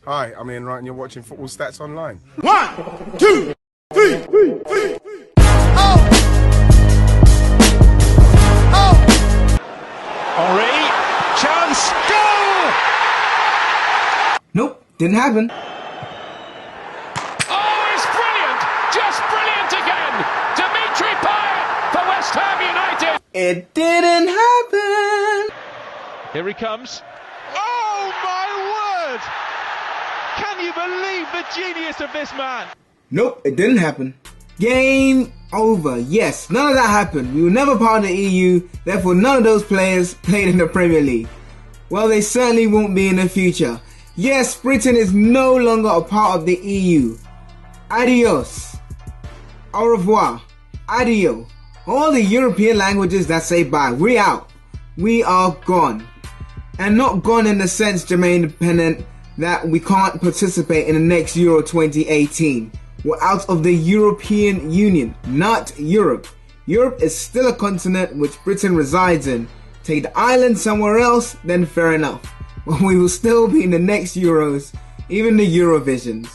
Hi, I'm Ian Wright and you're watching Football Stats Online. 1, 2, 3. Henri, chance, goal! Nope, didn't happen. Oh, it's brilliant! Just brilliant again! Dimitri Payet for West Ham United! It didn't happen. Here he comes. Oh, my word! Can you believe the genius of this man? Nope, it didn't happen. Game over. Yes, none of that happened. We were never part of the EU, therefore none of those players played in the Premier League. Well, they certainly won't be in the future. Yes, Britain is no longer a part of the EU. Adios. Au revoir. Adio. All the European languages that say bye. We out. We are gone. And not gone in the sense, Jermaine Dependent, that we can't participate in the next Euro 2018. We're out of the European Union, not Europe. Europe is still a continent which Britain resides in. Take the island somewhere else, then fair enough. But we will still be in the next Euros, even the Eurovisions.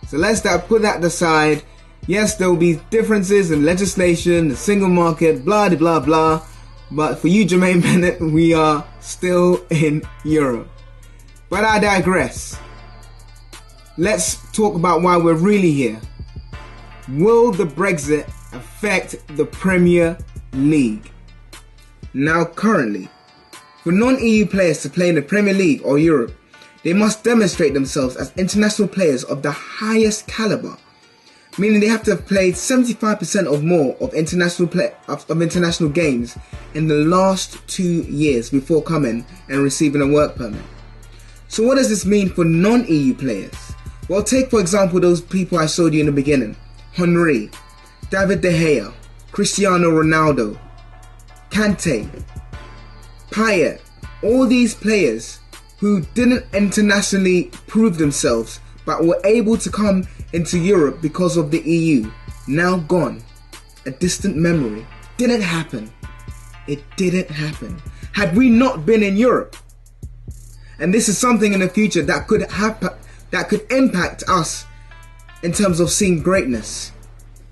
So let's put that aside. Yes, there will be differences in legislation, the single market, blah blah blah. But for you, Jermaine Bennett, we are still in Europe. But I digress. Let's talk about why we're really here. Will the Brexit affect the Premier League? Now currently, for non-EU players to play in the Premier League or Europe, they must demonstrate themselves as international players of the highest caliber, meaning they have to have played 75% or more of international games in the last 2 years before coming and receiving a work permit. So what does this mean for non-EU players? Well, take for example those people I showed you in the beginning. Henri, David De Gea, Cristiano Ronaldo, Kante, Payet, all these players who didn't internationally prove themselves but were able to come into Europe because of the EU, now gone. A distant memory. Didn't happen. It didn't happen. Had we not been in Europe, and this is something in the future that could happen, that could impact us in terms of seeing greatness.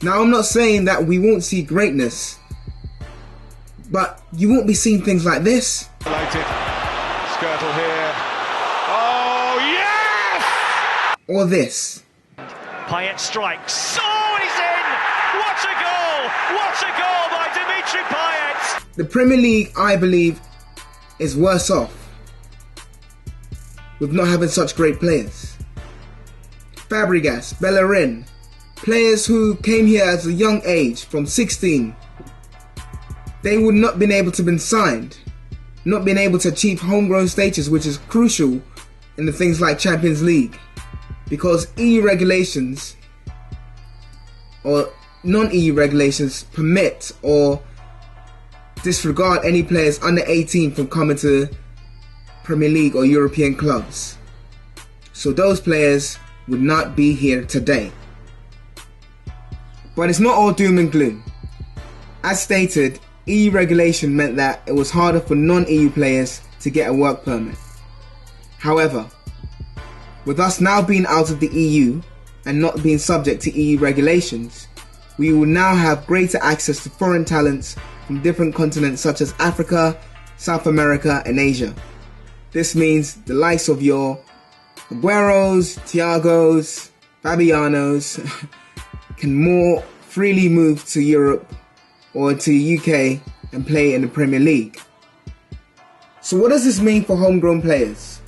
Now, I'm not saying that we won't see greatness, but you won't be seeing things like this. Skirtle here. Oh, yes! Or this. Payet strikes. Oh, he's in! What a goal! What a goal by Dimitri Payet! The Premier League, I believe, is worse off with not having such great players. Fabregas, Bellerin, players who came here at a young age, from 16, they would not been able to be signed, not been able to achieve homegrown status, which is crucial in the things like Champions League, because EU regulations or non-EU regulations permit or disregard any players under 18 from coming to Premier League or European clubs. So those players would not be here today. But it's not all doom and gloom. As stated, EU regulation meant that it was harder for non-EU players to get a work permit. However, with us now being out of the EU and not being subject to EU regulations, we will now have greater access to foreign talents from different continents such as Africa, South America and Asia. This means the likes of your Agueros, Thiagos, Fabianos can more freely move to Europe or to the UK and play in the Premier League. So what does this mean for homegrown players?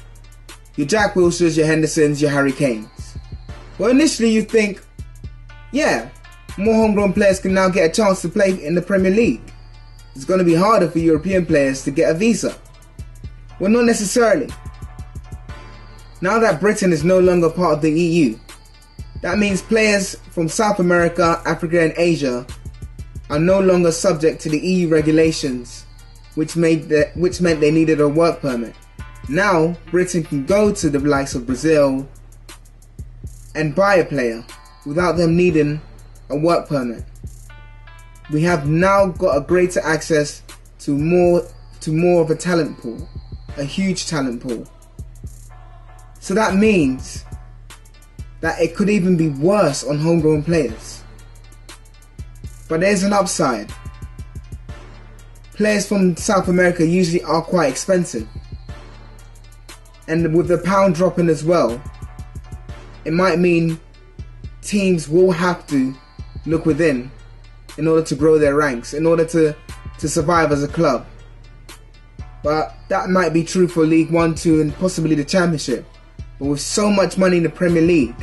Your Jack Wilshers, your Hendersons, your Harry Kanes. Well, initially you think, yeah, more homegrown players can now get a chance to play in the Premier League. It's going to be harder for European players to get a visa. Well, not necessarily. Now that Britain is no longer part of the EU, that means players from South America, Africa and Asia are no longer subject to the EU regulations, which meant they needed a work permit. Now, Britain can go to the likes of Brazil and buy a player without them needing a work permit. We have now got a greater access to more of a talent pool, a huge talent pool. So that means that it could even be worse on homegrown players. But there's an upside. Players from South America usually are quite expensive. And with the pound dropping as well, it might mean teams will have to look within in order to grow their ranks, in order to survive as a club. But that might be true for League 1, 2 and possibly the Championship. But with so much money in the Premier League,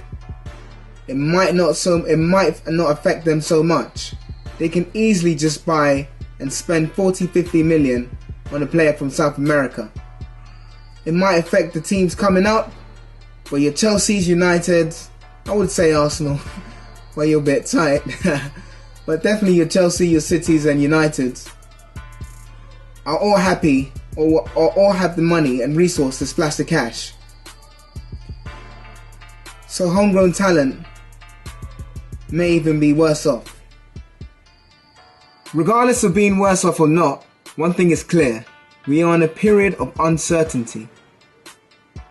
it might not affect them so much. They can easily just buy and spend 40-50 million on a player from South America. It might affect the teams coming up, but your Chelsea's, United, I would say Arsenal, well, you're a bit tight. But definitely your Chelsea, your Cities and Uniteds are all happy or all have the money and resource to splash the cash. So homegrown talent may even be worse off. Regardless of being worse off or not, one thing is clear: we are in a period of uncertainty.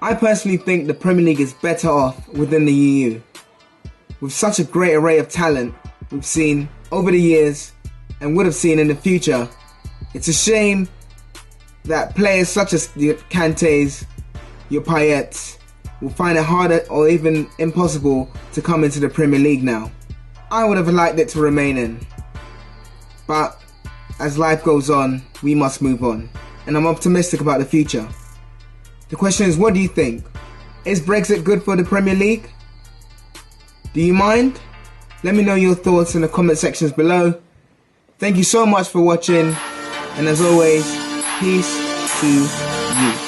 I personally think the Premier League is better off within the EU. With such a great array of talent we've seen over the years and would have seen in the future, it's a shame that players such as your Kantés, your Payets will find it harder or even impossible to come into the Premier League now. I would have liked it to remain in. But as life goes on, we must move on. And I'm optimistic about the future. The question is, what do you think? Is Brexit good for the Premier League? Do you mind? Let me know your thoughts in the comment sections below. Thank you so much for watching. And as always, peace to you.